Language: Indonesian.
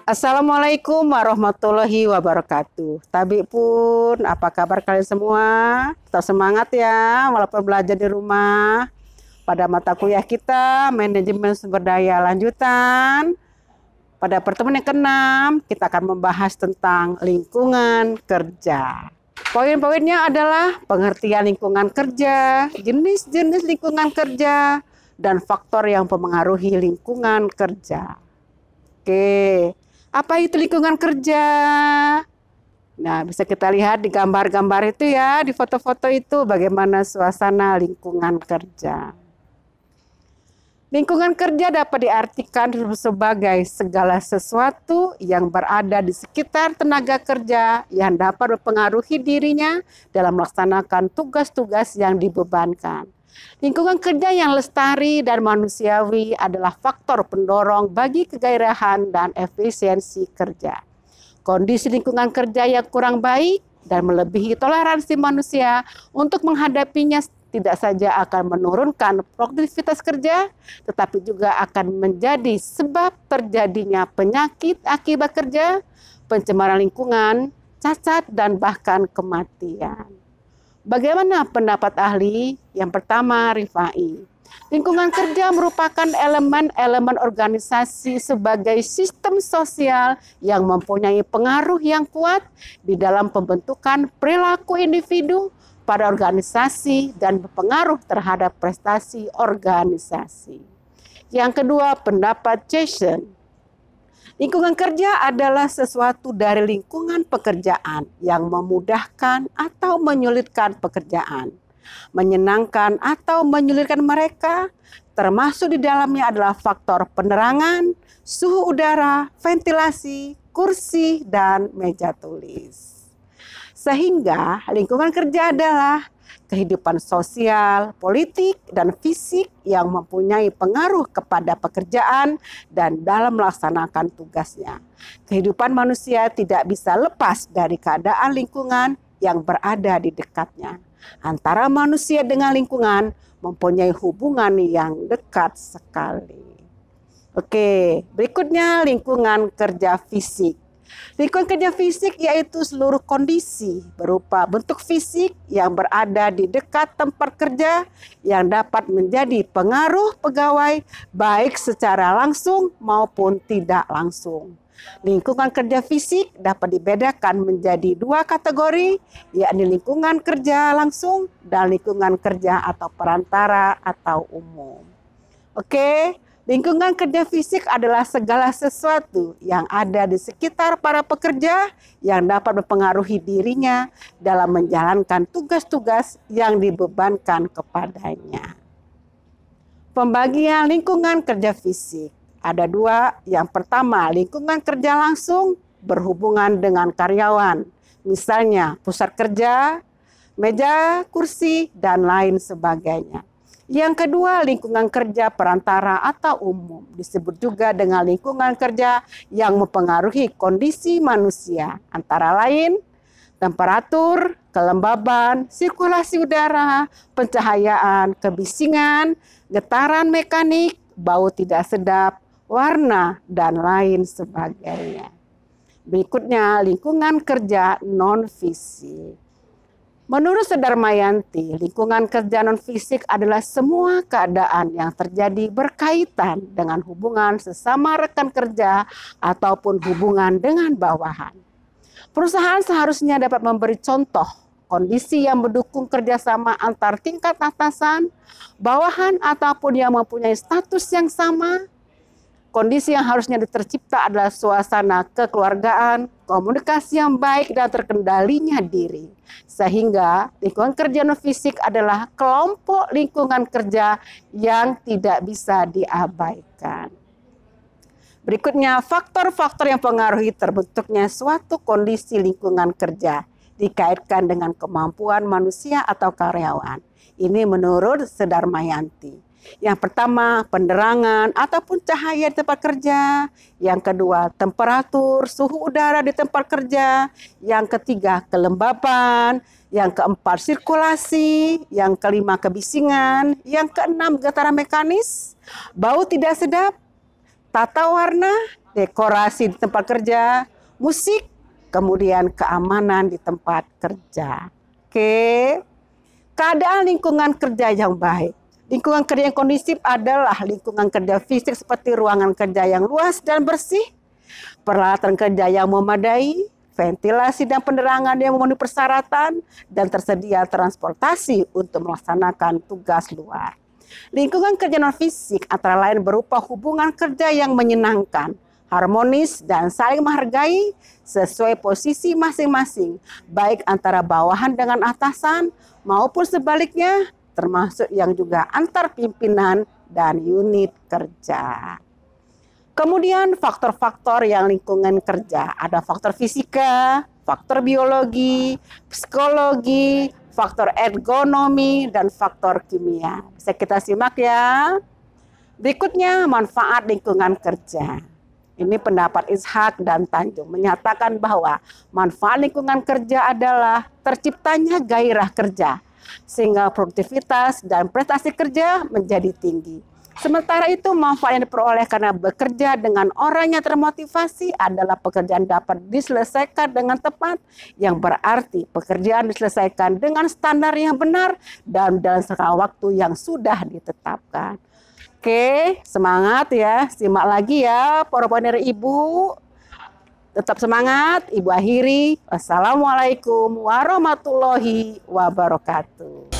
Assalamualaikum warahmatullahi wabarakatuh. Tabi pun, apa kabar kalian semua? Tetap semangat ya, walaupun belajar di rumah. Pada mata kuliah kita, manajemen sumber daya lanjutan. Pada pertemuan yang ke-6, kita akan membahas tentang lingkungan kerja. Poin-poinnya adalah pengertian lingkungan kerja, jenis-jenis lingkungan kerja, dan faktor yang mempengaruhi lingkungan kerja. Oke, apa itu lingkungan kerja? Nah, bisa kita lihat di gambar-gambar itu ya, di foto-foto itu bagaimana suasana lingkungan kerja. Lingkungan kerja dapat diartikan sebagai segala sesuatu yang berada di sekitar tenaga kerja yang dapat mempengaruhi dirinya dalam melaksanakan tugas-tugas yang dibebankan. Lingkungan kerja yang lestari dan manusiawi adalah faktor pendorong bagi kegairahan dan efisiensi kerja. Kondisi lingkungan kerja yang kurang baik dan melebihi toleransi manusia untuk menghadapinya tidak saja akan menurunkan produktivitas kerja, tetapi juga akan menjadi sebab terjadinya penyakit akibat kerja, pencemaran lingkungan, cacat, dan bahkan kematian. Bagaimana pendapat ahli? Yang pertama, Rifai. Lingkungan kerja merupakan elemen-elemen organisasi sebagai sistem sosial yang mempunyai pengaruh yang kuat di dalam pembentukan perilaku individu pada organisasi dan berpengaruh terhadap prestasi organisasi. Yang kedua, pendapat Jason. Lingkungan kerja adalah sesuatu dari lingkungan pekerjaan yang memudahkan atau menyulitkan pekerjaan, menyenangkan atau menyulitkan mereka, termasuk di dalamnya adalah faktor penerangan, suhu udara, ventilasi, kursi, dan meja tulis. Sehingga lingkungan kerja adalah kehidupan sosial, politik, dan fisik yang mempunyai pengaruh kepada pekerjaan dan dalam melaksanakan tugasnya. Kehidupan manusia tidak bisa lepas dari keadaan lingkungan yang berada di dekatnya. Antara manusia dengan lingkungan mempunyai hubungan yang dekat sekali. Oke, berikutnya lingkungan kerja fisik. Lingkungan kerja fisik yaitu seluruh kondisi berupa bentuk fisik yang berada di dekat tempat kerja yang dapat menjadi pengaruh pegawai baik secara langsung maupun tidak langsung. Lingkungan kerja fisik dapat dibedakan menjadi dua kategori, yakni lingkungan kerja langsung dan lingkungan kerja atau perantara atau umum. Oke. Lingkungan kerja fisik adalah segala sesuatu yang ada di sekitar para pekerja yang dapat mempengaruhi dirinya dalam menjalankan tugas-tugas yang dibebankan kepadanya. Pembagian lingkungan kerja fisik ada dua. Yang pertama, lingkungan kerja langsung berhubungan dengan karyawan, misalnya pusat kerja, meja, kursi, dan lain sebagainya. Yang kedua, lingkungan kerja perantara atau umum, disebut juga dengan lingkungan kerja yang mempengaruhi kondisi manusia, antara lain temperatur, kelembaban, sirkulasi udara, pencahayaan, kebisingan, getaran mekanik, bau tidak sedap, warna, dan lain sebagainya. Berikutnya, lingkungan kerja non-fisik. Menurut Sudarmayanti, lingkungan kerja non-fisik adalah semua keadaan yang terjadi berkaitan dengan hubungan sesama rekan kerja ataupun hubungan dengan bawahan. Perusahaan seharusnya dapat memberi contoh kondisi yang mendukung kerjasama antar tingkat atasan, bawahan, ataupun yang mempunyai status yang sama. Kondisi yang harusnya tercipta adalah suasana kekeluargaan, komunikasi yang baik, dan terkendalinya diri. Sehingga lingkungan kerja non-fisik adalah kelompok lingkungan kerja yang tidak bisa diabaikan. Berikutnya, faktor-faktor yang mempengaruhi terbentuknya suatu kondisi lingkungan kerja dikaitkan dengan kemampuan manusia atau karyawan. Ini menurut Sudarmayanti. Yang pertama, penerangan ataupun cahaya di tempat kerja. Yang kedua, temperatur, suhu udara di tempat kerja. Yang ketiga, kelembaban. Yang keempat, sirkulasi. Yang kelima, kebisingan. Yang keenam, getaran mekanis. Bau tidak sedap. Tata warna. dekorasi di tempat kerja, musik, kemudian keamanan di tempat kerja. Oke. Keadaan lingkungan kerja yang baik. Lingkungan kerja yang kondusif adalah lingkungan kerja fisik seperti ruangan kerja yang luas dan bersih, peralatan kerja yang memadai, ventilasi dan penerangan yang memenuhi persyaratan, dan tersedia transportasi untuk melaksanakan tugas luar. Lingkungan kerja non-fisik antara lain berupa hubungan kerja yang menyenangkan, harmonis, dan saling menghargai sesuai posisi masing-masing, baik antara bawahan dengan atasan maupun sebaliknya, termasuk yang juga antar pimpinan dan unit kerja. Kemudian faktor-faktor yang lingkungan kerja, ada faktor fisika, faktor biologi, psikologi, faktor ergonomi, dan faktor kimia. Bisa kita simak ya. Berikutnya manfaat lingkungan kerja. Ini pendapat Ishak dan Tanjung menyatakan bahwa manfaat lingkungan kerja adalah terciptanya gairah kerja, sehingga produktivitas dan prestasi kerja menjadi tinggi. Sementara itu manfaat yang diperoleh karena bekerja dengan orang yang termotivasi adalah pekerjaan dapat diselesaikan dengan tepat, yang berarti pekerjaan diselesaikan dengan standar yang benar dan dalam jangka waktu yang sudah ditetapkan. Oke, semangat ya, simak lagi ya para pionir ibu. Tetap semangat, ibu akhiri. Wassalamualaikum warahmatullahi wabarakatuh.